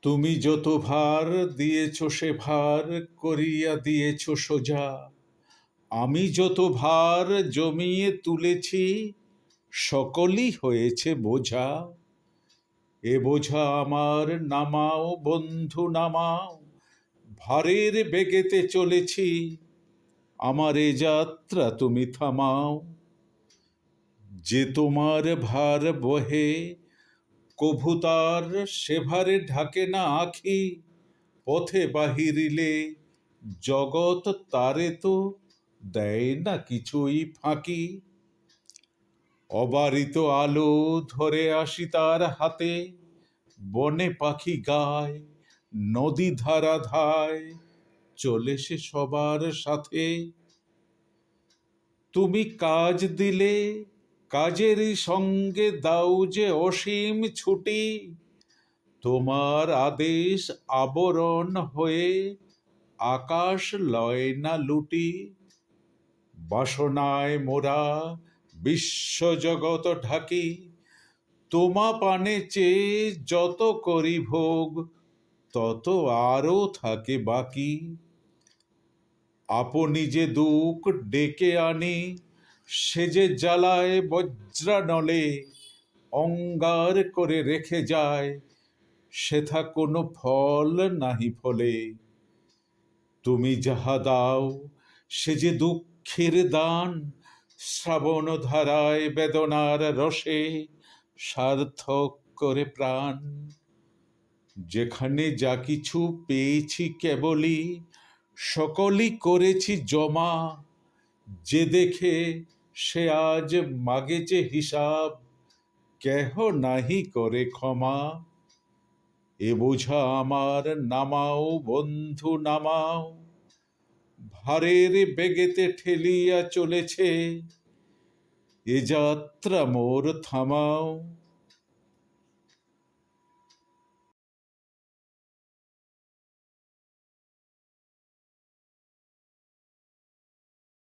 তুমি যত ভার দিয়েছ সে ভার করিয়া দিয়েছ সোজা। আমি যত ভার জমিয়ে তুলেছি সকলই হয়েছে বোঝা। এ বোঝা আমার নামাও বন্ধু নামাও, ভারের বেগেতে চলেছি, আমার এ যাত্রা তুমি থামাও। যে তোমার ভার বহে কভু তার সে ভারে ঢাকে না আখি, পথে বাহিরিলে জগৎ তারে তো দেয় না কিছুই ফাঁকি। অবারিত আলো ধরে আসি তার হাতে, বনে পাখি গায় নদী ধারা ধায়, চলে সে সবার সাথে। তুমি কাজ দিলে কাজেরই সঙ্গে দাও যে অসীম ছুটি, তোমার আদেশ আবরণ হয়ে আকাশ লয় না লুটি। বাসনায় মোরা বিশ্বজগৎ ঢাকি, তোমা পানে চেয়ে যত করি ভোগ তত আরও থাকে বাকি। আপনি যে দুঃখ ডেকে আনি সে যে জ্বালায় বজ্রানলে, অঙ্গার করে রেখে যায় সেথা কোনো ফল নাহি ফলে। তুমি যাহা দাও সে যে দুঃখের দান, শ্রাবণ ধারায় বেদনার রসে সার্থক করে প্রাণ। যেখানে যা কিছু পেয়েছি কেবলই সকলই করেছি জমা, যে দেখে সে আজ মাগেছে হিসাব, কেহ নাহি করে ক্ষমা। এ বোঝা আমার নামাও বন্ধু নামাও, ভারের বেগেতে ঠেলিয়া চলেছে, এ যাত্রা মোর থামাও।